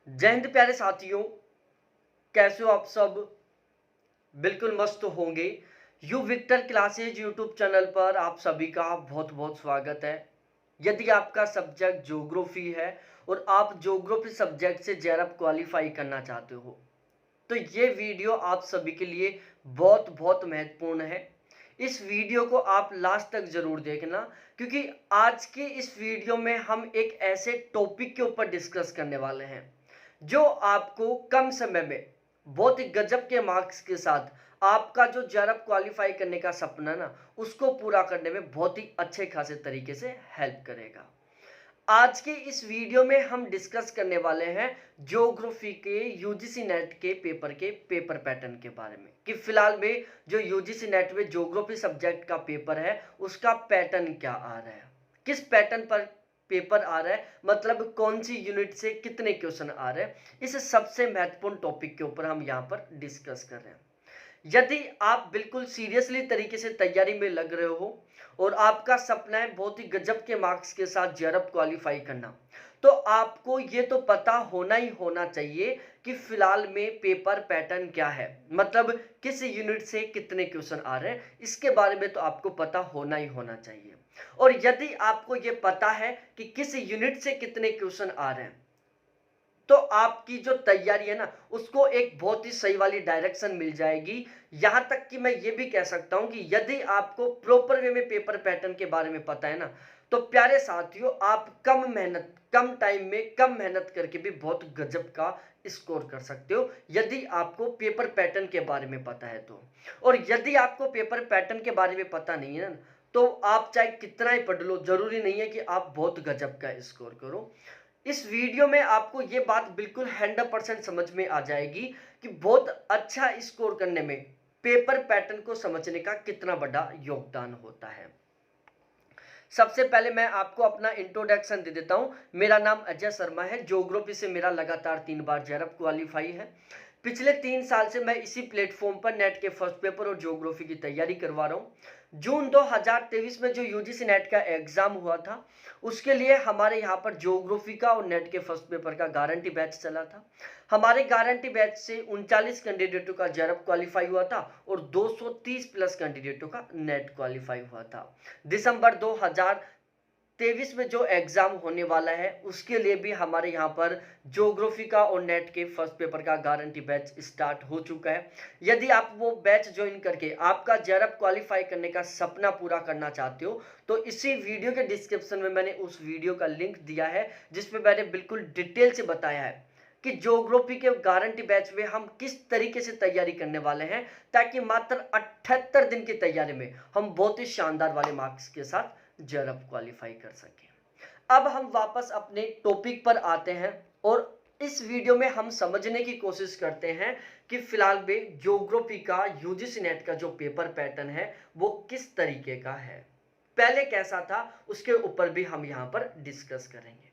जय हिंद प्यारे साथियों, कैसे हो आप सब? बिल्कुल मस्त होंगे। U Victor Classes YouTube channel पर आप सभी का बहुत बहुत स्वागत है। यदि आपका सब्जेक्ट ज्योग्राफी है और आप ज्योग्राफी सब्जेक्ट से जेआरएफ क्वालिफाई करना चाहते हो तो ये वीडियो आप सभी के लिए बहुत बहुत महत्वपूर्ण है। इस वीडियो को आप लास्ट तक जरूर देखना, क्योंकि आज के इस वीडियो में हम एक ऐसे टॉपिक के ऊपर डिस्कस करने वाले हैं जो आपको कम समय में बहुत ही गजब के मार्क्स के साथ आपका जो जेआरएफ क्वालिफाई करने का सपना ना उसको पूरा करने में बहुत ही अच्छे खासे तरीके से हेल्प करेगा। आज के इस वीडियो में हम डिस्कस करने वाले हैं ज्योग्राफी के यूजीसी नेट के पेपर पैटर्न के बारे में कि फिलहाल में जो यूजीसी नेट में ज्योग्राफी सब्जेक्ट का पेपर है उसका पैटर्न क्या आ रहा है, किस पैटर्न पर पेपर आ रहा है, मतलब कौन सी यूनिट से कितने क्वेश्चन आ रहे हैं। इस सबसे महत्वपूर्ण टॉपिक के ऊपर हम यहाँ पर डिस्कस कर रहे हैं। यदि आप बिल्कुल सीरियसली तरीके से तैयारी में लग रहे हो और आपका सपना है बहुत ही गजब के मार्क्स के साथ जेआरएफ क्वालिफाई करना, तो आपको ये तो पता होना ही होना चाहिए कि फिलहाल में पेपर पैटर्न क्या है, मतलब किस यूनिट से कितने क्वेश्चन आ रहे हैं, इसके बारे में तो आपको पता होना ही होना चाहिए। और यदि आपको ये पता है कि किस यूनिट से कितने क्वेश्चन आ रहे हैं तो आपकी जो तैयारी है ना उसको एक बहुत ही सही वाली डायरेक्शन मिल जाएगी। यहां तक कि मैं ये भी कह सकता हूं कि यदि आपको प्रॉपर वे में पेपर पैटर्न के बारे में पता है ना तो प्यारे साथियों आप कम टाइम में कम मेहनत करके भी बहुत गजब का स्कोर कर सकते हो, यदि आपको पेपर पैटर्न के बारे में पता है तो। और यदि आपको पेपर पैटर्न के बारे में पता नहीं है ना तो आप चाहे कितना ही पढ़ लो, जरूरी नहीं है कि आप बहुत गजब का स्कोर करो। इस वीडियो में आपको ये बात बिल्कुल 100% समझ में आ जाएगी कि बहुत अच्छा स्कोर करने में पेपर पैटर्न को समझने का कितना बड़ा योगदान होता है। सबसे पहले मैं आपको अपना इंट्रोडक्शन दे देता हूं। मेरा नाम अजय शर्मा है। ज्योग्राफी से मेरा लगातार 3 बार जेआरएफ क्वालिफाई है। पिछले 3 साल से मैं इसी प्लेटफॉर्म पर नेट के फर्स्ट पेपर और ज्योग्राफी की तैयारी करवा रहा हूं। जून 2023 में जो यूजीसी नेट का एग्जाम हुआ था उसके लिए हमारे यहाँ पर ज्योग्राफी का और नेट के फर्स्ट पेपर का गारंटी बैच चला था। हमारे गारंटी बैच से 39 कैंडिडेटों का जेआरएफ क्वालिफाई हुआ था और 230 प्लस कैंडिडेटों का नेट क्वालिफाई हुआ था। दिसंबर 2023 में जो एग्जाम होने वाला है उसके लिए भी हमारे यहाँ पर ज्योग्राफी का और नेट के फर्स्ट पेपर का गारंटी बैच स्टार्ट हो चुका है। यदि आप वो बैच ज्वाइन करके आपका जेआरएफ क्वालिफाई करने का सपना पूरा करना चाहते हो तो इसी वीडियो के डिस्क्रिप्शन में मैंने उस वीडियो का लिंक दिया है जिसमें मैंने बिल्कुल डिटेल से बताया है कि ज्योग्राफी के गारंटी बैच में हम किस तरीके से तैयारी करने वाले हैं ताकि मात्र 78 दिन की तैयारी में हम बहुत ही शानदार वाले मार्क्स के साथ जेआरएफ क्वालिफाई कर सकें। अब हम वापस अपने टॉपिक पर आते हैं और इस वीडियो में हम समझने की कोशिश करते हैं कि फिलहाल में ज्योग्राफी का यूजीसी नेट का जो पेपर पैटर्न है वो किस तरीके का है, पहले कैसा था, उसके ऊपर भी हम यहां पर डिस्कस करेंगे।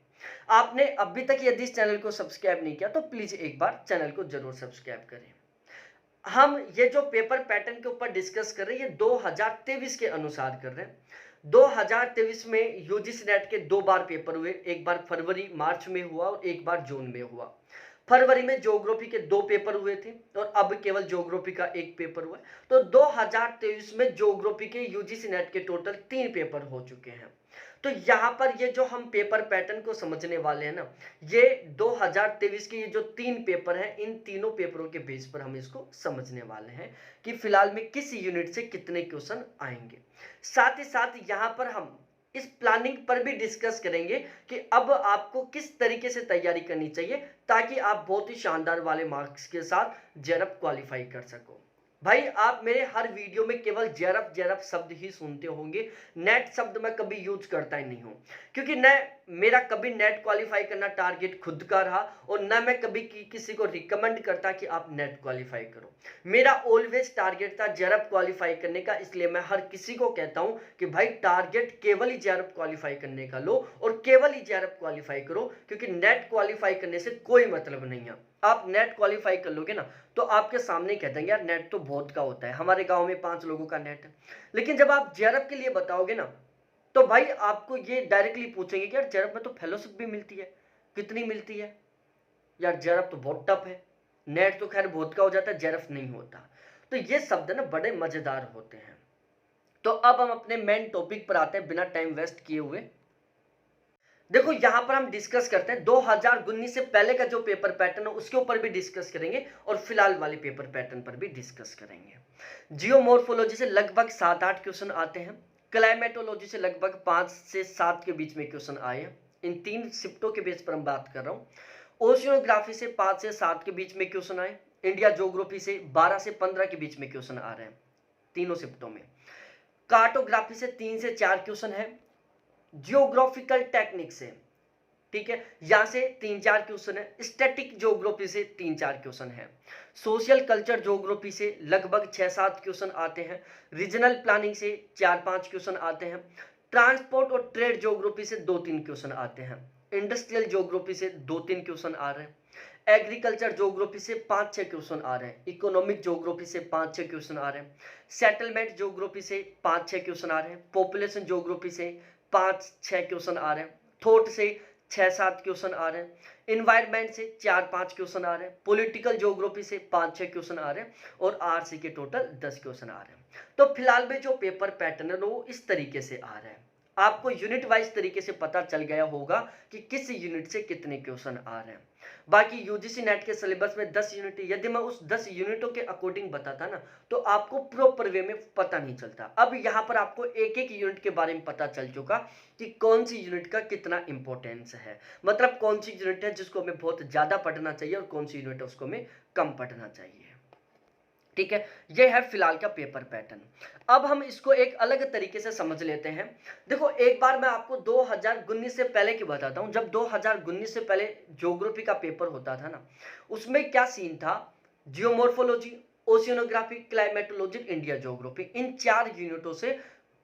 आपने अभी तक यदि इस चैनल को सब्सक्राइब नहीं किया तो प्लीज एक बार चैनल को जरूर सब्सक्राइब करें। हम ये जो पेपर पैटर्न के ऊपर डिस्कस कर रहे हैं ये 2023 के अनुसार कर रहे हैं। 2023 में यूजीसी नेट के 2 बार पेपर हुए, एक बार फरवरी मार्च में हुआ और एक बार जून में हुआ। फरवरी में ज्योग्राफी के 2 पेपर हुए थे और अब केवल ज्योग्राफी का 1 पेपर हुआ है। तो 2023 में ज्योग्राफी के यूजीसी नेट के टोटल 3 पेपर हो चुके हैं। तो यहाँ पर ये जो हम पेपर पैटर्न को समझने वाले हैं ना, ये 2023 के ये जो 3 पेपर हैं इन तीनों पेपरों के बेस पर हम इसको समझने वाले हैं कि फिलहाल में किस यूनिट से कितने क्वेश्चन आएंगे। साथ ही साथ यहाँ पर हम इस प्लानिंग पर भी डिस्कस करेंगे कि अब आपको किस तरीके से तैयारी करनी चाहिए ताकि आप बहुत ही शानदार वाले मार्क्स के साथ जेआरएफ क्वालिफाई कर सको। भाई आप मेरे हर वीडियो में केवल जेआरएफ जेआरएफ शब्द ही सुनते होंगे, नेट शब्द मैं कभी यूज करता ही नहीं हूं, क्योंकि न मेरा कभी नेट क्वालिफाई करना टारगेट खुद का रहा और न मैं कभी किसी को रिकमेंड करता कि आप नेट क्वालिफाई करो। मेरा ऑलवेज टारगेट था जेआरएफ क्वालिफाई करने का, इसलिए मैं हर किसी को कहता हूं कि भाई टारगेट केवल ही जेआरएफ क्वालिफाई करने का लो और केवल ही जेआरएफ क्वालिफाई करो, क्योंकि नेट क्वालिफाई करने से कोई मतलब नहीं है। आप नेट क्वालिफाई कर लोगे ना तो आपके सामने कह देंगे यार नेट तो बहुत का होता है, हमारे गांव में 5 लोगों का नेट है। लेकिन जब आप जेआरएफ के लिए बताओगे ना तो भाई आपको ये डायरेक्टली पूछेंगे कि यार जेआरएफ में तो फेलोशिप भी मिलती है, कितनी मिलती है? यार जेआरएफ तो बहुत टफ है, नेट तो खैर बहुत का हो जाता है, जेआरएफ नहीं होता। तो ये शब्द ना बड़े मजेदार होते हैं। तो अब हम अपने मेन टॉपिक पर आते हैं बिना टाइम वेस्ट किए हुए। देखो यहां पर हम डिस्कस करते हैं 2019 से पहले का जो पेपर पैटर्न है उसके ऊपर भी डिस्कस करेंगे और फिलहाल वाले पेपर पैटर्न पर भी डिस्कस करेंगे। जियोमॉर्फोलॉजी से लगभग 7-8 क्वेश्चन आते हैं। क्लाइमेटोलॉजी से लगभग 5 से 7 के बीच में क्वेश्चन आए हैं। इन 3 शिफ्टों के बेस पर हम बात कर रहा हूं। ओशियोग्राफी से 5 से 7 के बीच में क्वेश्चन आए। इंडिया ज्योग्राफी से 12 से 15 के बीच में क्वेश्चन आ रहे हैं तीनों शिफ्टों में। कार्टोग्राफी से 3 से 4 क्वेश्चन है। जियोग्राफिकल टेक्निक से, ठीक है, यहां से 3-4 क्वेश्चन है। स्टैटिक ज्योग्राफी से 3-4 क्वेश्चन है। सोशल कल्चर ज्योग्राफी से लगभग 6-7 क्वेश्चन आते हैं। रीजनल प्लानिंग से 4-5 क्वेश्चन आते हैं। ट्रांसपोर्ट और ट्रेड ज्योग्राफी से 2-3 क्वेश्चन आते हैं। इंडस्ट्रियल ज्योग्राफी से 2-3 क्वेश्चन आ रहे हैं। एग्रीकल्चर ज्योग्राफी से 5-6 क्वेश्चन आ रहे हैं। इकोनॉमिक ज्योग्राफी से 5-6 क्वेश्चन आ रहे हैं। सेटलमेंट ज्योग्राफी से 5-6 क्वेश्चन आ रहे हैं। पॉपुलेशन ज्योग्राफी से 5-6 क्वेश्चन आ रहे हैं। थॉट से 6-7 क्वेश्चन आ रहे हैं। इन्वायरमेंट से 4-5 क्वेश्चन आ रहे हैं। पॉलिटिकल ज्योग्राफी से 5-6 क्वेश्चन आ रहे हैं और आरसी के टोटल 10 क्वेश्चन आ रहे हैं। तो फिलहाल में जो पेपर पैटर्न है वो इस तरीके से आ रहा है। आपको यूनिट वाइज तरीके से पता चल गया होगा कि किस यूनिट से कितने क्वेश्चन आ रहे हैं। बाकी यूजीसी नेट के सिलेबस में 10 यूनिट, यदि मैं उस 10 यूनिटों के अकॉर्डिंग बताता ना तो आपको प्रॉपर वे में पता नहीं चलता। अब यहाँ पर आपको एक एक यूनिट के बारे में पता चल चुका कि कौन सी यूनिट का कितना इंपॉर्टेंस है, मतलब कौन सी यूनिट है जिसको हमें बहुत ज्यादा पढ़ना चाहिए और कौन सी यूनिट है उसको हमें कम पढ़ना चाहिए। ठीक है, ये है फिलहाल का पेपर पैटर्न। अब हम इसको एक अलग तरीके से समझ लेते हैं। देखो एक बार मैं आपको 2019 से पहले की बताता हूं। जब 2019 से पहले ज्योग्राफी का पेपर होता था ना, उसमें क्या सीन था, geomorphology, oceanography, climatology, India geography, इन 4 यूनिटों से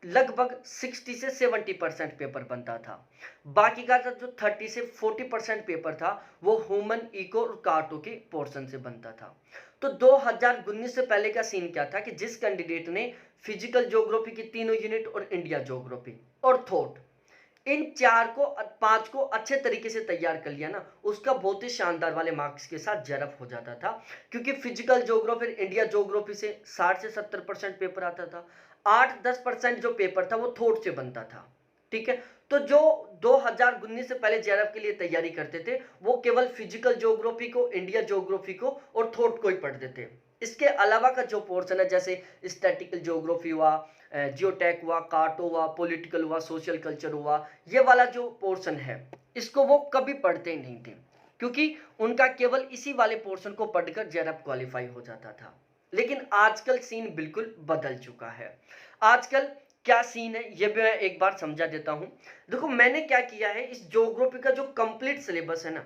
लगभग 60 से 70% पेपर बनता था। बाकी का जो 30 से 40% पेपर था वो ह्यूमन, इको और कार्टो के पोर्शन से बनता था। तो 2019 से पहले का सीन क्या था कि जिस कैंडिडेट ने फिजिकल ज्योग्राफी की तीनों यूनिट और इंडिया ज्योग्राफी और थॉट, इन 5 को अच्छे तरीके से तैयार कर लिया ना, उसका बहुत ही शानदार वाले मार्क्स के साथ जेआरएफ हो जाता था। क्योंकि फिजिकल ज्योग्राफी, इंडिया ज्योग्राफी से 60 से 70% पेपर आता था। 8-10% जो पेपर था वो थॉट से बनता था। ठीक है, तो जो 2019 से पहले जेआरएफ के लिए तैयारी करते थे वो केवल फिजिकल ज्योग्राफी को, इंडिया ज्योग्राफी को और थॉट को ही पढ़ते थे। इसके अलावा का जो पोर्शन है जैसे स्टैटिकल ज्योग्राफी हुआ, जियोटेक हुआ, कार्टो हुआ, पॉलिटिकल हुआ, सोशल कल्चर हुआ, ये वाला जो पोर्शन है इसको वो कभी पढ़ते ही नहीं थे, क्योंकि उनका केवल इसी वाले पोर्शन को पढ़कर जेआरएफ क्वालिफाई हो जाता था। लेकिन आजकल सीन बिल्कुल बदल चुका है। आजकल क्या सीन है ये भी मैं एक बार समझा देता हूं। देखो मैंने क्या किया है, इस ज्योग्राफी का जो कंप्लीट सिलेबस है ना,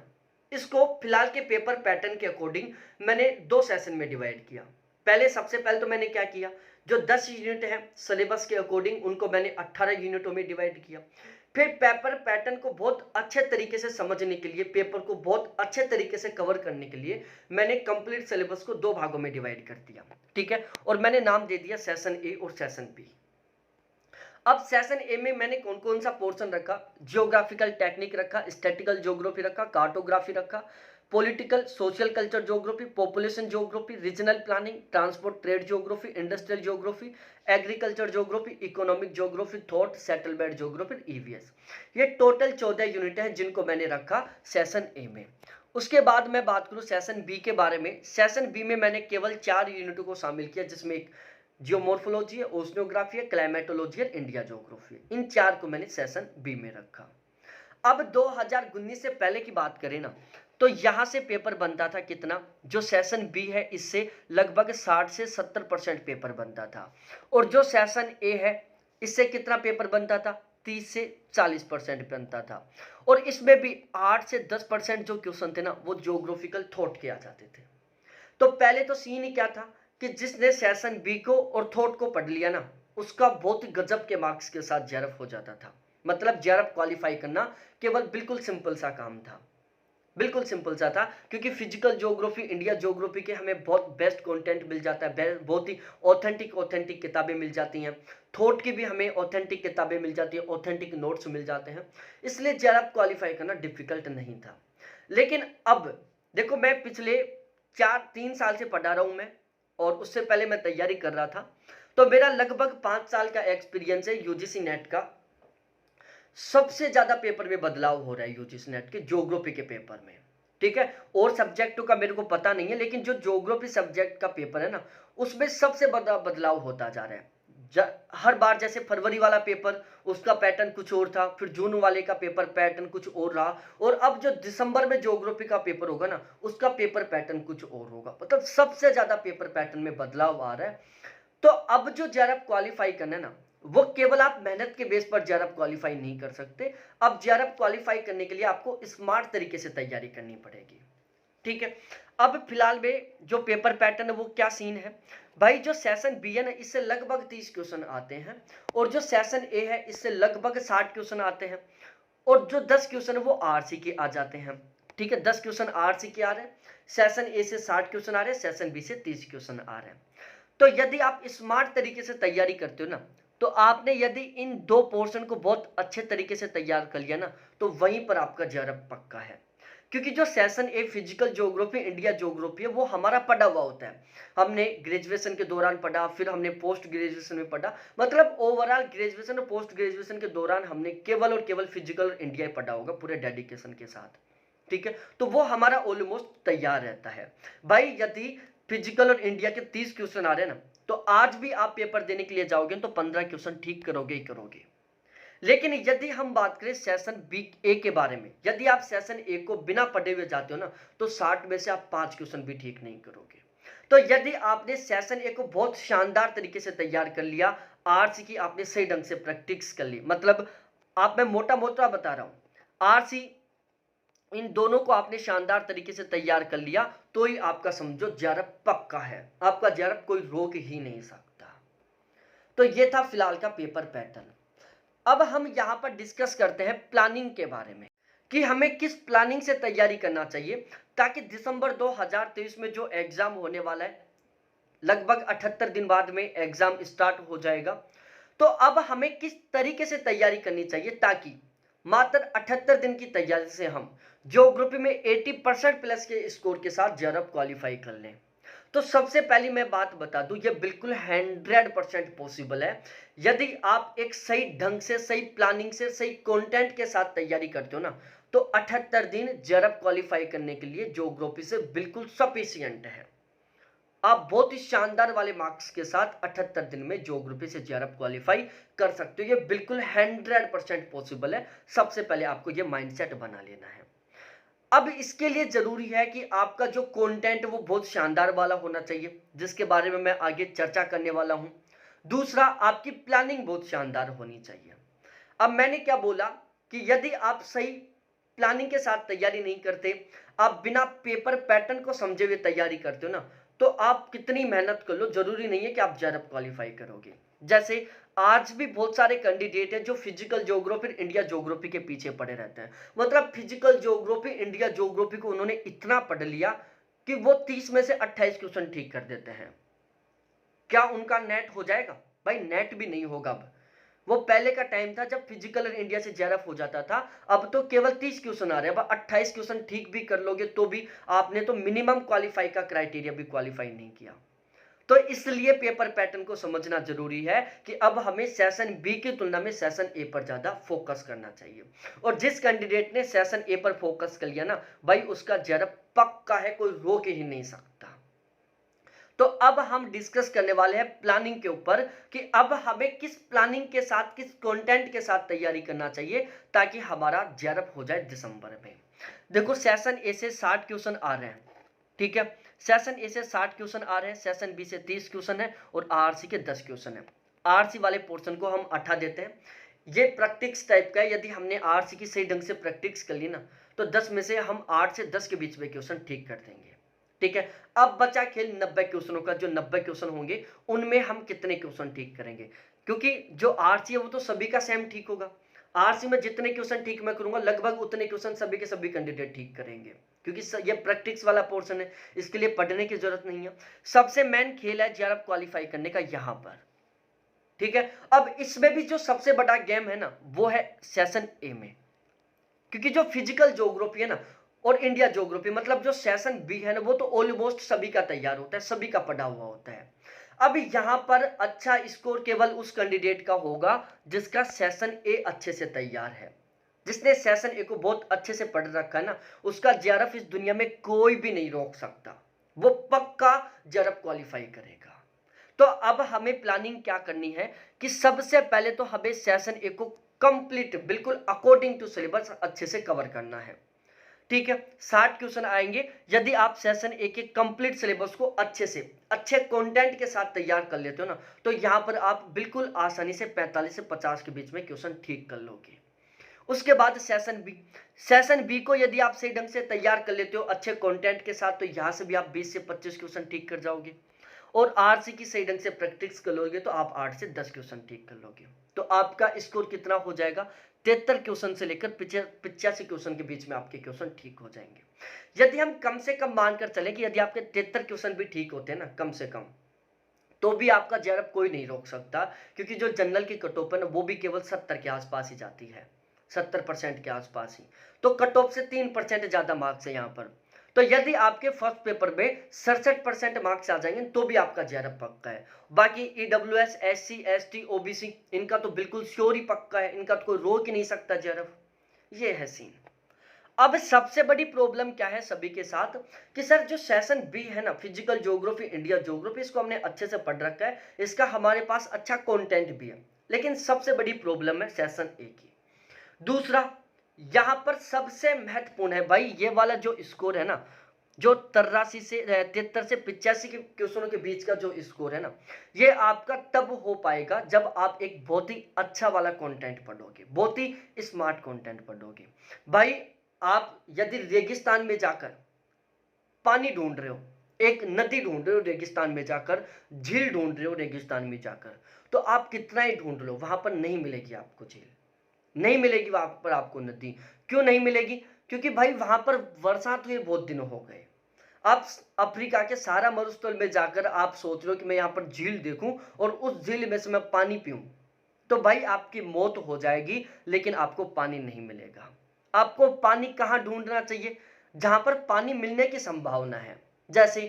इसको फिलहाल के पेपर पैटर्न के अकॉर्डिंग मैंने 2 सेशन में डिवाइड किया। सबसे पहले तो मैंने क्या किया, जो 10 यूनिट है सिलेबस के अकॉर्डिंग उनको मैंने 18 यूनिटों में डिवाइड किया। फिर पेपर पैटर्न को बहुत अच्छे तरीके से समझने के लिए, पेपर को बहुत अच्छे तरीके से कवर करने के लिए मैंने कंप्लीट सिलेबस को 2 भागों में डिवाइड कर दिया। ठीक है, और मैंने नाम दे दिया सेशन ए और सेशन बी। अब सेशन ए में मैंने कौन कौन सा पोर्शन रखा, जियोग्राफिकल टेक्निक रखा, स्टैटिकल ज्योग्राफी रखा, कार्टोग्राफी रखा, political social culture geography, population geography, regional planning, transport trade geography, industrial geography, agriculture geography, economic geography, thought, settlement geography, EVS. ये टोटल 14 यूनिट हैं जिनको मैंने रखा सेशन ए में। उसके बाद मैं बात करूं सेशन बी के बारे में। सेशन बी में मैंने केवल 4 यूनिटों को शामिल किया, जिसमें एक जियोमॉर्फोलॉजी है, ओशनोग्राफी है, क्लाइमेटोलॉजी है, इंडिया ज्योग्राफी है। इन 4 को मैंने सेशन बी में रखा। अब 2019 से पहले की बात करें ना, तो यहां से पेपर बनता था कितना, जो सेशन बी है इससे लगभग 60 से 70% पेपर बनता था। और जो सेशन ए है इससे कितना पेपर बनता था, 30 से 40% बनता था। और इसमें भी 8 से 10% जो क्वेश्चन थे ना वो ज्योग्राफिकल थॉट के आ जाते थे। तो पहले तो सीन ही क्या था कि जिसने सेशन बी को और थॉट को पढ़ लिया ना, उसका बहुत गजब के मार्क्स के साथ जेआरएफ हो जाता था। मतलब जेआरएफ क्वालिफाई करना केवल बिल्कुल सिंपल सा काम था, बिल्कुल सिंपल सा था। क्योंकि फिजिकल ज्योग्राफी, इंडिया ज्योग्राफी के हमें बहुत बेस्ट कंटेंट मिल जाता है, बहुत ही ऑथेंटिक किताबें मिल जाती हैं। थॉट की भी हमें ऑथेंटिक किताबें मिल जाती हैं, ऑथेंटिक नोट्स मिल जाते हैं। इसलिए जेआरएफ क्वालिफाई करना डिफिकल्ट नहीं था। लेकिन अब देखो मैं पिछले 3 साल से पढ़ा रहा हूँ मैं, और उससे पहले मैं तैयारी कर रहा था, तो मेरा लगभग 5 साल का एक्सपीरियंस है यूजीसी नेट का। सबसे ज्यादा पेपर में बदलाव हो रहा है यूजीसी नेट के ज्योग्राफी के पेपर में, ठीक है। और सब्जेक्टों का मेरे को पता नहीं है, लेकिन जो ज्योग्राफी सब्जेक्ट का पेपर है ना, उसमें सबसे बड़ा बदलाव होता जा रहा है। हर बार जैसे फरवरी वाला पेपर उसका पैटर्न कुछ और था, फिर जून वाले का पेपर पैटर्न कुछ और रहा, और अब जो दिसंबर में ज्योग्राफी का पेपर होगा ना, उसका पेपर पैटर्न कुछ और होगा। मतलब सबसे ज्यादा पेपर पैटर्न में बदलाव आ रहा है। तो अब जो जेआरएफ क्वालिफाई करना है ना, वो केवल आप मेहनत के बेस पर जेआरएफ क्वालिफाई नहीं कर सकते। अब जेआरएफ क्वालिफाई करने के लिए आपको स्मार्ट तरीके से तैयारी करनी पड़ेगी, ठीक है। अब फिलहाल में जो पेपर पैटर्न है वो क्या सीन है भाई, जो सेशन बी है ना, इससे लगभग 30 क्वेश्चन आते हैं, और जो सेशन ए है इससे लगभग 60 क्वेश्चन आते हैं, और जो 10 क्वेश्चन है वो आरसी के आ जाते हैं, ठीक है। 10 क्वेश्चन आरसी के आ रहे हैं, सेशन ए से 60 क्वेश्चन आ रहे हैं, सेशन बी से 30 क्वेश्चन आ रहे हैं। तो यदि आप स्मार्ट तरीके से तैयारी करते हो ना, तो आपने यदि इन दो पोर्शन को बहुत अच्छे तरीके से तैयार कर लिया ना, तो वहीं पर आपका जेआरएफ पक्का है। क्योंकि जो session a physical geography India geography है वो हमारा पढ़ा हुआ होता है, हमने ग्रेजुएशन के दौरान पढ़ा, फिर हमने पोस्ट ग्रेजुएशन में पढ़ा। मतलब ओवरऑल ग्रेजुएशन और पोस्ट ग्रेजुएशन के दौरान हमने केवल और केवल फिजिकल इंडिया पढ़ा होगा पूरे डेडिकेशन के साथ, ठीक है। तो वो हमारा ऑलमोस्ट तैयार रहता है भाई। यदि फिजिकल और इंडिया के 30 क्वेश्चन आ रहे हैं ना, तो आज भी आप पेपर देने के लिए जाओगे तो 15 क्वेश्चन ठीक करोगे ही करोगे। लेकिन यदि हम बात करें सेशन बी ए के बारे में, यदि आप सेशन ए को बिना पढ़े हुए जाते हो ना, तो 60 में से आप 5 क्वेश्चन भी ठीक नहीं करोगे। तो यदि आपने सेशन ए को बहुत शानदार तरीके से तैयार कर लिया, आरसी की आपने सही ढंग से प्रैक्टिस कर ली, मतलब आप, मैं मोटा मोटा बता रहा हूं, आरसी इन दोनों को आपने शानदार तरीके से तैयार कर लिया, तो ही आपका समझो जेआरएफ पक्का है, आपका जेआरएफ कोई रोक ही नहीं सकता। तो ये था फिलहाल का पेपर पैटर्न। अब हम यहां पर डिस्कस करते हैं प्लानिंग के बारे में, कि हमें किस प्लानिंग से तैयारी करना चाहिए, ताकि दिसंबर 2023 में जो एग्जाम होने वाला है, लगभग 78 दिन बाद में एग्जाम स्टार्ट हो जाएगा। तो अब हमें किस तरीके से तैयारी करनी चाहिए, ताकि मात्र 78 दिन की तैयारी से हम ज्योग्राफी में 80% प्लस के स्कोर के साथ जेआरएफ क्वालिफाई कर लें। तो सबसे पहली मैं बात बता दूं, ये बिल्कुल 100% पॉसिबल है। यदि आप एक सही ढंग से, सही प्लानिंग से, सही कंटेंट के साथ तैयारी करते हो ना, तो 78 दिन जेआरएफ क्वालिफाई करने के लिए ज्योग्राफी से बिल्कुल सफिशिएंट है। आप बहुत ही शानदार वाले मार्क्स के साथ 78 दिन में ज्योग्राफी से जेआरएफ क्वालिफाई कर सकते हो। ये बिल्कुल 100% पॉसिबल है। सबसे पहले आपको ये माइंडसेट बना लेना है। अब इसके लिए जरूरी है कि आपका जो कंटेंट वो बहुत शानदार वाला होना चाहिए, जिसके बारे में मैं आगे चर्चा करने वाला हूं। दूसरा, आपकी प्लानिंग बहुत शानदार होनी चाहिए। अब मैंने क्या बोला कि यदि आप सही प्लानिंग के साथ तैयारी नहीं करते, आप बिना पेपर पैटर्न को समझे हुए तैयारी करते हो ना, तो आप कितनी मेहनत कर लो, जरूरी नहीं है कि आप जेआरएफ क्वालिफाई करोगे। जैसे आज भी बहुत सारे कैंडिडेट हैं जो फिजिकल ज्योग्राफी इंडिया ज्योग्राफी के पीछे पड़े रहते हैं। मतलब फिजिकल ज्योग्राफी इंडिया ज्योग्राफी को उन्होंने इतना पढ़ लिया कि वो 30 में से 28 क्वेश्चन ठीक कर देते हैं। क्या उनका नेट हो जाएगा? भाई नेट भी नहीं होगा। अब वो पहले का टाइम था जब फिजिकल इंडिया से जेआरएफ हो जाता था। अब तो केवल 30 क्वेश्चन आ रहे हैं। अब 28 क्वेश्चन ठीक भी कर लोगे तो भी आपने तो मिनिमम क्वालिफाई का क्राइटेरिया भी क्वालिफाई नहीं किया। तो इसलिए पेपर पैटर्न को समझना जरूरी है कि अब हमें सेशन बी की तुलना में सेशन ए पर ज्यादा फोकस करना चाहिए। और जिस कैंडिडेट ने सेशन ए पर फोकस कर लिया ना भाई, उसका जेआरएफ पक्का है, कोई रोक ही नहीं सकता। तो अब हम डिस्कस करने वाले हैं प्लानिंग के ऊपर, कि अब हमें किस प्लानिंग के साथ, किस कंटेंट के साथ तैयारी करना चाहिए ताकि हमारा जेआरएफ हो जाए दिसंबर में। देखो सेशन ए से 60 क्वेश्चन आ रहे हैं, ठीक है। सेशन ए से 60 क्वेश्चन आ रहे हैं, सेशन बी से 30 क्वेश्चन है, और आरसी के 10 क्वेश्चन है। आरसी वाले पोर्शन को हम 8 देते हैं। ये प्रैक्टिस टाइप का है। यदि हमने आरसी की सही ढंग से प्रैक्टिस कर ली ना, तो 10 में से हम 8 से 10 के बीच में क्वेश्चन ठीक कर देंगे, ठीक है। अब बचा खेल 90 क्वेश्चनों का। जो 90 क्वेश्चन होंगे उनमें हम कितने क्वेश्चन ठीक करेंगे, क्योंकि जो आरसी है वो तो सभी का सेम ठीक होगा। आरसी में जितने क्वेश्चन ठीक मैं करूंगा, लगभग उतने क्वेश्चन सभी के सभी कैंडिडेट ठीक करेंगे, क्योंकि ये प्रैक्टिस वाला पोर्शन है, इसके लिए पढ़ने की जरूरत नहीं है। सबसे मेन खेल है जेआरएफ क्वालिफाई करने का यहां पर, ठीक है। अब इसमें भी जो सबसे बड़ा गेम है ना, वो है सेशन ए में, क्योंकि जो फिजिकल ज्योग्राफी है ना, और इंडिया ज्योग्राफी, मतलब जो सेशन बी है ना वो तो ऑलमोस्ट सभी का तैयार होता है, सभी का पढ़ा हुआ होता है। अब यहाँ पर अच्छा स्कोर केवल उस कैंडिडेट का होगा जिसका सेशन ए अच्छे से तैयार है, जिसने सेशन ए को बहुत अच्छे से पढ़ रखा है ना, उसका जेआरएफ इस दुनिया में कोई भी नहीं रोक सकता, वो पक्का जेआरएफ क्वालिफाई करेगा। तो अब हमें प्लानिंग क्या करनी है कि सबसे पहले तो हमें सेशन ए को कंप्लीट बिल्कुल अकॉर्डिंग टू सिलेबस अच्छे से कवर करना है। ठीक है, 60 क्वेश्चन आएंगे। यदि आप सेशन ए के कंप्लीट सिलेबस को अच्छे से अच्छे कंटेंट के साथ तैयार कर लेते हो ना, तो यहां पर आप बिल्कुल आसानी से 45 से 50 के बीच में क्वेश्चन ठीक कर लोगे। उसके बाद सेशन बी को यदि आप सही ढंग से तैयार कर लेते हो अच्छे कंटेंट के साथ, तो यहां से भी आप 20 से 25 क्वेश्चन ठीक कर जाओगे। और आरसी की सही ढंग से प्रैक्टिस कर लोगे तो आप 8 से 10 क्वेश्चन ठीक कर लोगे। तो आपका स्कोर कितना हो जाएगा, 73 क्वेश्चन से लेकर 85 क्वेश्चन के बीच में आपके क्वेश्चन ठीक हो जाएंगे। यदि हम कम से कम मानकर चले कि यदि आपके 73 क्वेश्चन भी ठीक होते हैं ना कम से कम, तो भी आपका जेआरएफ कोई नहीं रोक सकता, क्योंकि जो जनरल की कट ऑफ है ना वो भी केवल 70 के आसपास ही जाती है, 70% के आसपास ही। तो कट ऑफ से 3% ज्यादा मार्क्स है यहाँ पर। तो यदि आपके फर्स्ट पेपर में 67% मार्क्स आ जाएंगे तो भी आपका जेआरएफ पक्का है। बाकी ईडब्ल्यूएस, एससी, एसटी, ओबीसी इनका तो बिल्कुल श्योर ही पक्का है, इनका तो कोई रोक ही नहीं सकता जेआरएफ। ये है सीन। अब सबसे बड़ी प्रॉब्लम क्या है सभी के साथ कि सर जो सेशन बी है ना, फिजिकल ज्योग्राफी, इंडिया ज्योग्राफी, इसको हमने अच्छे से पढ़ रखा है, इसका हमारे पास अच्छा कंटेंट भी है, लेकिन सबसे बड़ी प्रॉब्लम है सेशन ए की। दूसरा, यहां पर सबसे महत्वपूर्ण है भाई ये वाला जो स्कोर है ना, जो 83 से 73 से 85 के क्वेश्चनों के बीच का जो स्कोर है ना, ये आपका तब हो पाएगा जब आप एक बहुत ही अच्छा वाला कंटेंट पढ़ोगे, बहुत ही स्मार्ट कंटेंट पढ़ोगे। भाई आप यदि रेगिस्तान में जाकर पानी ढूंढ रहे हो, एक नदी ढूंढ रहे हो रेगिस्तान में जाकर, झील ढूंढ रहे हो रेगिस्तान में जाकर, तो आप कितना ही ढूंढ लो वहां पर नहीं मिलेगी आपको झील, नहीं मिलेगी वहां पर आपको नदी। क्यों नहीं मिलेगी, क्योंकि भाई वहां पर बरसात हुए बहुत दिनों हो गए। आप अफ्रीका के सारा मरुस्थल में जाकर आप सोच रहे हो कि मैं यहाँ पर झील देखूं और उस झील में से मैं पानी पीऊं, तो भाई आपकी मौत हो जाएगी, लेकिन आपको पानी नहीं मिलेगा। आपको पानी कहाँ ढूंढना चाहिए, जहां पर पानी मिलने की संभावना है। जैसे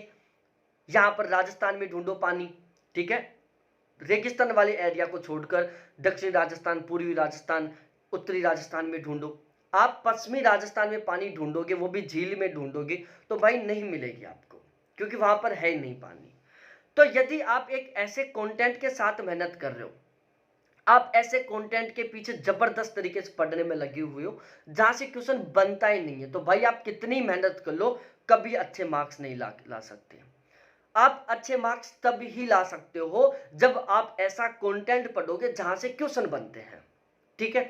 यहां पर राजस्थान में ढूंढो पानी, ठीक है, रेगिस्तान वाले एरिया को छोड़कर दक्षिणी राजस्थान, पूर्वी राजस्थान, उत्तरी राजस्थान में ढूंढो। आप पश्चिमी राजस्थान में पानी ढूंढोगे, वो भी झील में ढूंढोगे, तो भाई नहीं मिलेगी आपको, क्योंकि वहां पर है ही नहीं पानी। तो यदि आप एक ऐसे कंटेंट के साथ मेहनत कर रहे हो, आप ऐसे कंटेंट के पीछे जबरदस्त तरीके से पढ़ने में लगे हुए हो जहां से क्वेश्चन बनता ही नहीं है, तो भाई आप कितनी मेहनत कर लो कभी अच्छे मार्क्स नहीं ला सकते। आप अच्छे मार्क्स तब ही ला सकते हो जब आप ऐसा कंटेंट पढ़ोगे जहां से क्वेश्चन बनते हैं। ठीक है,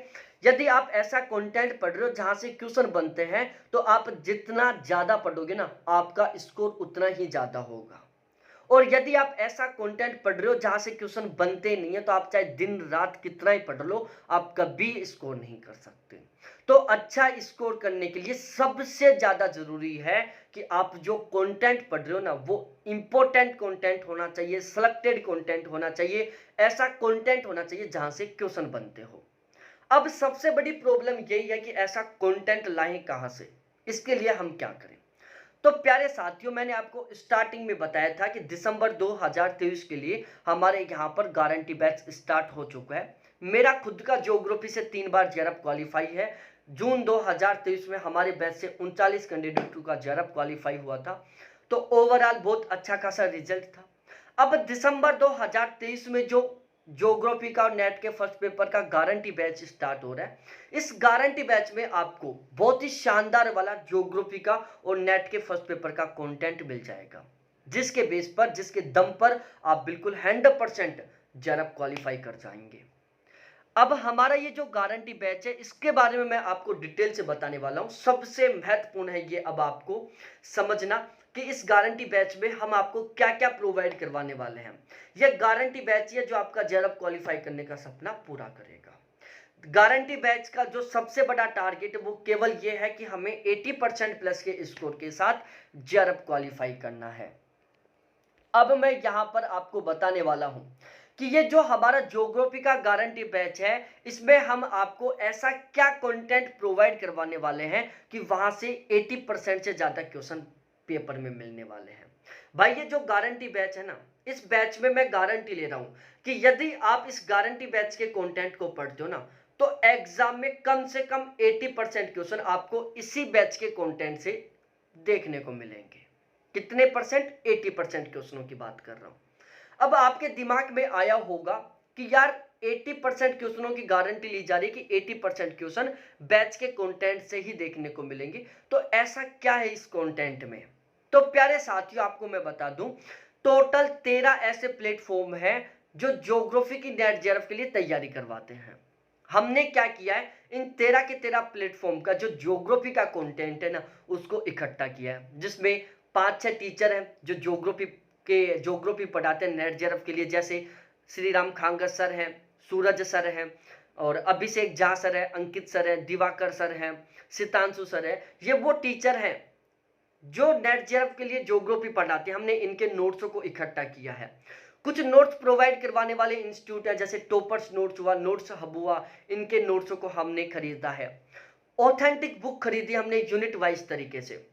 यदि आप ऐसा कंटेंट पढ़ रहे हो जहां से क्वेश्चन बनते हैं, तो आप जितना ज्यादा पढ़ोगे ना आपका स्कोर उतना ही ज्यादा होगा। और यदि आप ऐसा कंटेंट पढ़ रहे हो जहां से क्वेश्चन बनते नहीं है, तो आप चाहे दिन रात कितना ही पढ़ लो आप कभी स्कोर नहीं कर सकते। तो अच्छा स्कोर करने के लिए सबसे ज्यादा जरूरी है कि आप जो कंटेंट पढ़ रहे हो ना वो इंपॉर्टेंट कंटेंट होना चाहिए, सिलेक्टेड कंटेंट होना चाहिए, ऐसा कंटेंट होना चाहिए जहां से क्वेश्चन बनते हो। अब सबसे बड़ी प्रॉब्लम यही है कि ऐसा कंटेंट लाएं कहां से, इसके लिए हम क्या करें। तो प्यारे साथियों, मैंने आपको स्टार्टिंग में बताया था कि दिसंबर 2023 के लिए हमारे यहाँ पर गारंटी बैच स्टार्ट हो चुका है। मेरा खुद का ज्योग्राफी से 3 बार जेआरएफ क्वालिफाई है। जून 2023 में हमारे बैच से 39 कैंडिडेटों का जेआरएफ क्वालिफाई हुआ था, तो ओवरऑल बहुत अच्छा खासा रिजल्ट था। अब दिसंबर 2023 में जो ज्योग्राफी का और नेट के फर्स्ट पेपर का गारंटी बैच स्टार्ट हो रहा है, इस गारंटी बैच में आपको बहुत ही शानदार वाला ज्योग्राफी का और नेट के फर्स्ट पेपर का कंटेंट मिल जाएगा, जिसके बेस पर, जिसके दम पर आप बिल्कुल 100% जेआरएफ क्वालिफाई कर जाएंगे। अब हमारा ये जो गारंटी बैच है इसके बारे में मैं आपको डिटेल से बताने वाला हूं। सबसे महत्वपूर्ण है ये अब आपको समझना कि इस गारंटी बैच में हम आपको क्या क्या प्रोवाइड करवाने वाले हैं। यह गारंटी बैच है जो आपका जेआरएफ क्वालिफाई करने का सपना पूरा करेगा। गारंटी बैच का जो सबसे बड़ा टारगेट है वो केवल ये है कि हमें 80% प्लस के स्कोर के साथ जेआरएफ क्वालिफाई करना है। अब मैं यहां पर आपको बताने वाला हूं कि ये जो हमारा ज्योग्राफी का गारंटी बैच है, इसमें हम आपको ऐसा क्या कंटेंट प्रोवाइड करवाने वाले हैं कि वहां से 80% से ज्यादा क्वेश्चन पेपर में मिलने वाले हैं। भाई ये जो गारंटी बैच है ना, इस बैच में मैं गारंटी ले रहा हूं कि यदि आप इस गारंटी बैच के कंटेंट को पढ़ते हो ना, तो एग्जाम में कम से कम 80% क्वेश्चन आपको इसी बैच के कंटेंट से देखने को मिलेंगे। कितने परसेंट? 80% क्वेश्चनों की बात कर रहा हूं। अब आपके दिमाग में आया होगा कि यार 80% क्वेश्चनों की गारंटी ली जा रही है कि 80% क्वेश्चन बैच के कंटेंट से ही देखने को मिलेंगे, तो ऐसा क्या है इस कंटेंट में? तो प्यारे साथियों, आपको मैं बता दूं, टोटल 13 ऐसे प्लेटफॉर्म हैं जो ज्योग्राफी की नेट जेआरएफ के लिए तैयारी करवाते हैं। हमने क्या किया है, इन 13 के 13 प्लेटफॉर्म का जो ज्योग्राफी का कंटेंट है ना, उसको इकट्ठा किया है, जिसमें 5-6 टीचर हैं जो ज्योग्राफी पढ़ाते हैं नेट जेआरएफ के लिए, जैसे श्री राम खांगर सर हैं, सूरज सर हैं, और अभिषेक झा सर है, अंकित सर है, दिवाकर सर हैं, सितांशु सर है। ये वो टीचर हैं जो नेट जेआरएफ के लिए ज्योग्राफी पढ़ाते हैं। हमने इनके नोट्सों को इकट्ठा किया है। कुछ नोट्स प्रोवाइड करवाने वाले इंस्टीट्यूट है, जैसे टॉपर्स नोट्स हुआ, नोट्स हब हुआ, इनके नोट्सों को हमने खरीदा है। ऑथेंटिक बुक खरीदी हमने यूनिट वाइज तरीके से,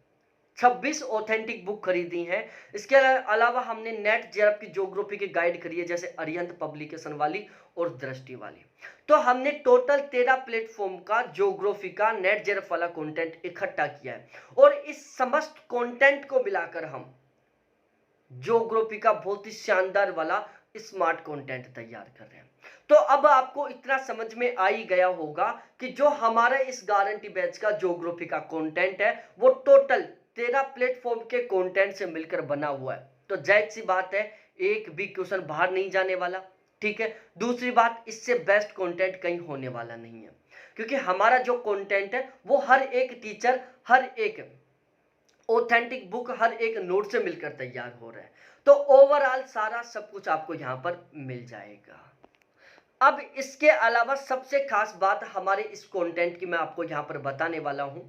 26 ऑथेंटिक बुक खरीदी हैं। इसके अलावा हमने नेट जेआरएफ की ज्योग्राफी की गाइड खरीदी है, जैसे अरिहंत पब्लिकेशन वाली और दृष्टि वाली। तो हमने टोटल 13 प्लेटफॉर्म का ज्योग्राफी का नेट जेआरएफ वाला कंटेंट इकट्ठा किया है, और इस समस्त कंटेंट को मिलाकर हम ज्योग्राफी का बहुत ही शानदार वाला स्मार्ट कंटेंट तैयार कर रहे हैं। तो अब आपको इतना समझ में आ ही गया होगा कि जो हमारा इस गारंटी बैच का ज्योग्राफी का कंटेंट है, वो टोटल 13 प्लेटफॉर्म के कंटेंट से मिलकर बना हुआ है। तो जाहिर सी बात है, एक भी क्वेश्चन बाहर नहीं जाने वाला, ठीक है। दूसरी बात, इससे बेस्ट कंटेंट कहीं होने वाला नहीं है, क्योंकि हमारा जो कंटेंट है वो हर एक टीचर, हर एक ऑथेंटिक बुक, हर एक नोट से मिलकर तैयार हो रहा है। तो ओवरऑल सारा सब कुछ आपको यहां पर मिल जाएगा। अब इसके अलावा सबसे खास बात हमारे इस कंटेंट की मैं आपको यहां पर बताने वाला हूं।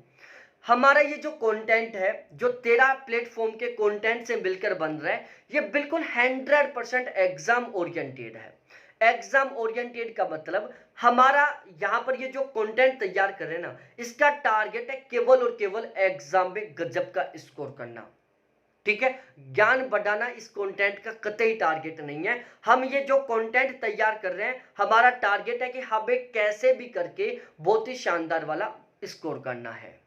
हमारा ये जो कंटेंट है, जो 13 प्लेटफॉर्म के कंटेंट से मिलकर बन रहा है, ये बिल्कुल 100% एग्जाम ओरिएंटेड है। एग्जाम ओरिएंटेड का मतलब हमारा यहाँ पर ये जो कंटेंट तैयार कर रहे हैं ना, इसका टारगेट है केवल और केवल एग्जाम में गजब का स्कोर करना, ठीक है। ज्ञान बढ़ाना इस कंटेंट का कतई टारगेट नहीं है। हम ये जो कंटेंट तैयार कर रहे हैं, हमारा टारगेट है कि हमें कैसे भी करके बहुत ही शानदार वाला स्कोर करना है,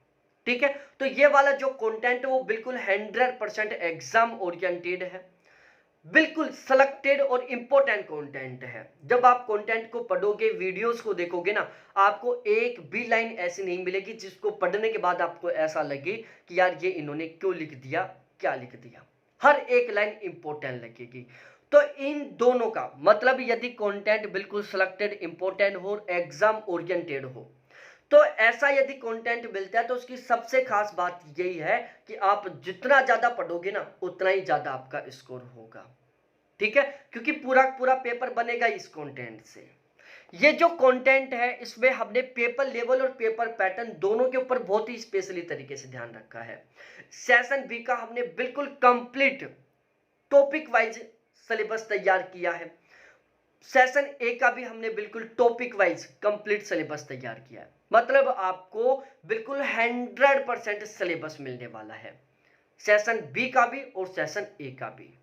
ठीक है। तो ये वाला जो कंटेंट है वो बिल्कुल 100% एग्जाम ओरिएंटेड है, बिल्कुल सिलेक्टेड और इंपॉर्टेंट कंटेंट है। जब आप कंटेंट को पढ़ोगे, वीडियोस को देखोगे ना, आपको एक भी लाइन ऐसी नहीं मिलेगी जिसको पढ़ने के बाद आपको ऐसा लगे कि यार ये इन्होंने क्यों लिख दिया, क्या लिख दिया। हर एक लाइन इंपॉर्टेंट लगेगी। तो इन दोनों का मतलब, यदि कंटेंट बिल्कुल सिलेक्टेड, इंपॉर्टेंट हो, एग्जाम ओरिएंटेड हो, तो ऐसा यदि कंटेंट मिलता है, तो उसकी सबसे खास बात यही है कि आप जितना ज्यादा पढ़ोगे ना, उतना ही ज्यादा आपका स्कोर होगा, ठीक है। क्योंकि पूरा पूरा पेपर बनेगा इस कंटेंट से। ये जो कंटेंट है, इसमें हमने पेपर लेवल और पेपर पैटर्न दोनों के ऊपर बहुत ही स्पेशली तरीके से ध्यान रखा है। सेशन बी का हमने बिल्कुल कंप्लीट टॉपिक वाइज सिलेबस तैयार किया है। सेशन ए का भी हमने बिल्कुल टॉपिक वाइज कंप्लीट सिलेबस तैयार किया है। मतलब आपको बिल्कुल 100% सिलेबस मिलने वाला है, सेशन बी का भी और सेशन ए का भी।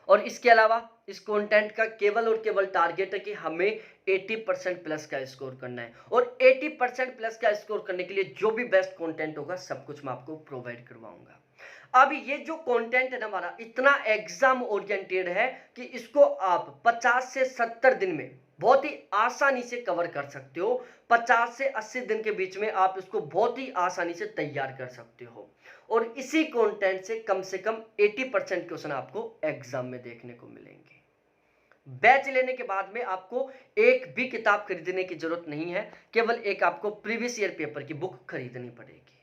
और इसके अलावा इस कंटेंट का केवल और केवल टारगेट है कि हमें 80% प्लस का स्कोर करना है, और 80% प्लस का स्कोर करने के लिए जो भी बेस्ट कंटेंट होगा, सब कुछ मैं आपको प्रोवाइड करवाऊंगा। अब ये जो कंटेंट है ना हमारा, इतना एग्जाम ओरिएंटेड है कि इसको आप 50 से 70 दिन में बहुत ही आसानी से कवर कर सकते हो। 50 से 80 दिन के बीच में आप इसको बहुत ही आसानी से तैयार कर सकते हो, और इसी कंटेंट से कम 80% क्वेश्चन आपको एग्जाम में देखने को मिलेंगे। बैच लेने के बाद में आपको एक भी किताब खरीदने की जरूरत नहीं है, केवल एक आपको प्रीवियस ईयर पेपर की बुक खरीदनी पड़ेगी,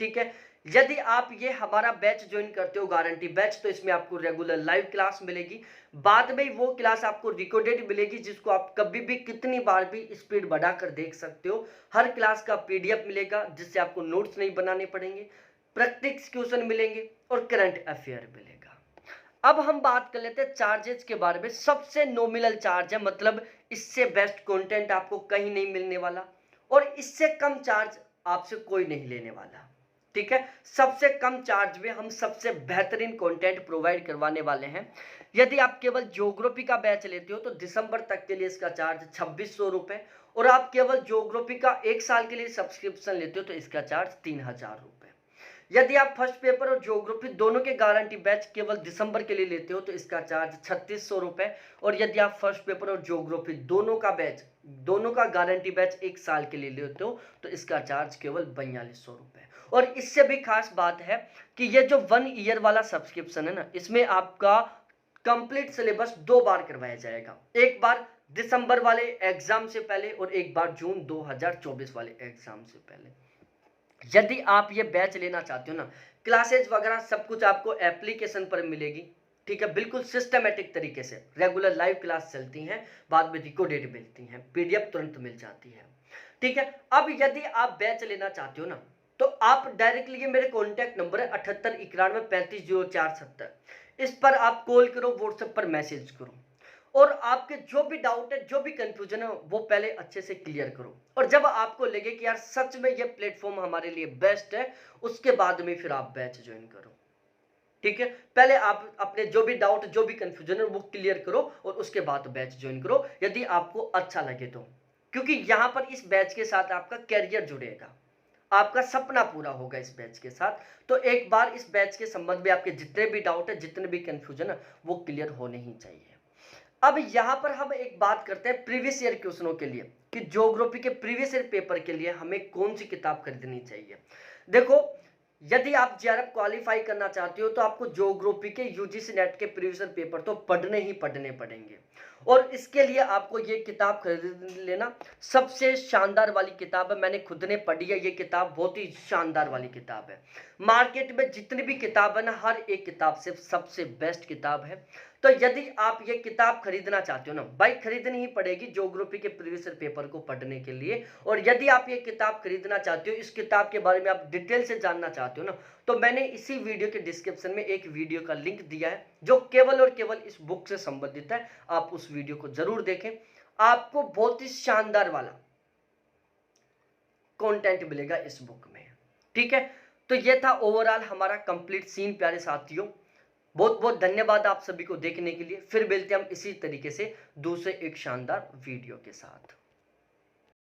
ठीक है। यदि आप ये हमारा बैच ज्वाइन करते हो, गारंटी बैच, तो इसमें आपको रेगुलर लाइव क्लास मिलेगी, बाद में वो क्लास आपको रिकॉर्डेड मिलेगी, जिसको आप कभी भी कितनी बार भी स्पीड बढ़ाकर देख सकते हो। हर क्लास का पीडीएफ मिलेगा, जिससे आपको नोट्स नहीं बनाने पड़ेंगे, प्रैक्टिस क्वेश्चन मिलेंगे और करंट अफेयर मिलेगा। अब हम बात कर लेते हैं चार्जेस के बारे में। सबसे नॉमिनल चार्ज है, मतलब इससे बेस्ट कंटेंट आपको कहीं नहीं मिलने वाला और इससे कम चार्ज आपसे कोई नहीं लेने वाला। ठीक है, सबसे कम चार्ज में हम सबसे बेहतरीन कंटेंट प्रोवाइड करवाने वाले हैं। यदि आप केवल ज्योग्राफी का बैच लेते हो तो दिसंबर तक के लिए इसका चार्ज 2600 रुपए, और आप केवल ज्योग्राफी का 1 साल के लिए सब्सक्रिप्शन लेते हो तो इसका चार्ज 3000 रुपए। यदि आप फर्स्ट पेपर और ज्योग्राफी दोनों के गारंटी बैच केवल दिसंबर के लिए लेते हो तो इसका चार्ज 3600 रुपए, और यदि आप फर्स्ट पेपर और ज्योग्राफी दोनों का गारंटी बैच 1 साल के लिए लेते हो तो इसका चार्ज केवल 4200 रुपए। और इससे भी खास बात है कि ये जो 1 ईयर वाला सब्सक्रिप्शन है ना, इसमें आपका कंप्लीट सिलेबस 2 बार करवाया जाएगा। एक बार दिसंबर वाले एग्जाम से पहले और एक बार जून 2024 वाले एग्जाम से पहले। यदि आप ये बैच लेना चाहते हो ना, क्लासेज वगैरह सब कुछ आपको एप्लीकेशन पर मिलेगी। ठीक है, बिल्कुल सिस्टमेटिक तरीके से रेगुलर लाइव क्लास चलती हैं, बाद में रिकॉर्डेड मिलती हैं, पीडीएफ तुरंत मिल जाती है। ठीक है, अब यदि आप बैच लेना चाहते हो ना तो आप डायरेक्टली, ये मेरे कॉन्टैक्ट नंबर है 7891350470, इस पर आप कॉल करो, व्हाट्सएप पर मैसेज करो और आपके जो भी डाउट है, जो भी कंफ्यूजन है वो पहले अच्छे से क्लियर करो। और जब आपको लगे कि यार सच में ये प्लेटफॉर्म हमारे लिए बेस्ट है, उसके बाद में फिर आप बैच ज्वाइन करो। ठीक है, पहले आप अपने जो भी डाउट, जो भी कंफ्यूजन है वो क्लियर करो और उसके बाद बैच ज्वाइन करो, यदि आपको अच्छा लगे तो। क्योंकि यहाँ पर इस बैच के साथ आपका कैरियर जुड़ेगा, आपका सपना पूरा होगा इस बैच के साथ। तो एक बार इस बैच के संबंध में आपके जितने भी डाउट है, जितने भी कंफ्यूजन है, वो क्लियर होने ही चाहिए। अब यहां पर हम एक बात करते हैं प्रीवियस ईयर क्वेश्चनों के लिए, कि ज्योग्राफी के प्रीवियस ईयर पेपर के लिए हमें कौन सी किताब खरीदनी चाहिए। देखो, यदि आप जेआरएफ क्वालिफाई करना चाहते हो तो आपको ज्योग्राफी के यूजीसी नेट के प्रीवियस ईयर पेपर तो पढ़ने ही पढ़ने पड़ेंगे, और इसके लिए आपको ये किताब खरीद लेना। सबसे शानदार वाली किताब है, मैंने खुद ने पढ़ी है, ये किताब बहुत ही शानदार वाली किताब है। मार्केट में जितनी भी किताब है ना, हर एक किताब से सबसे बेस्ट किताब है। तो यदि आप ये किताब खरीदना चाहते हो ना, भाई खरीदनी ही पड़ेगी ज्योग्राफी के प्रीवियस ईयर पेपर को पढ़ने के लिए। और यदि आप ये किताब खरीदना चाहते हो, इस किताब के बारे में आप डिटेल से जानना चाहते हो ना, तो मैंने इसी वीडियो के डिस्क्रिप्शन में एक वीडियो का लिंक दिया है जो केवल और केवल इस बुक से संबंधित है। आप उस वीडियो को जरूर देखें, आपको बहुत ही शानदार वाला कंटेंट मिलेगा इस बुक में। ठीक है, तो ये था ओवरऑल हमारा कंप्लीट सीन प्यारे साथियों। बहुत बहुत धन्यवाद आप सभी को देखने के लिए। फिर मिलते हैं हम इसी तरीके से दूसरे एक शानदार वीडियो के साथ।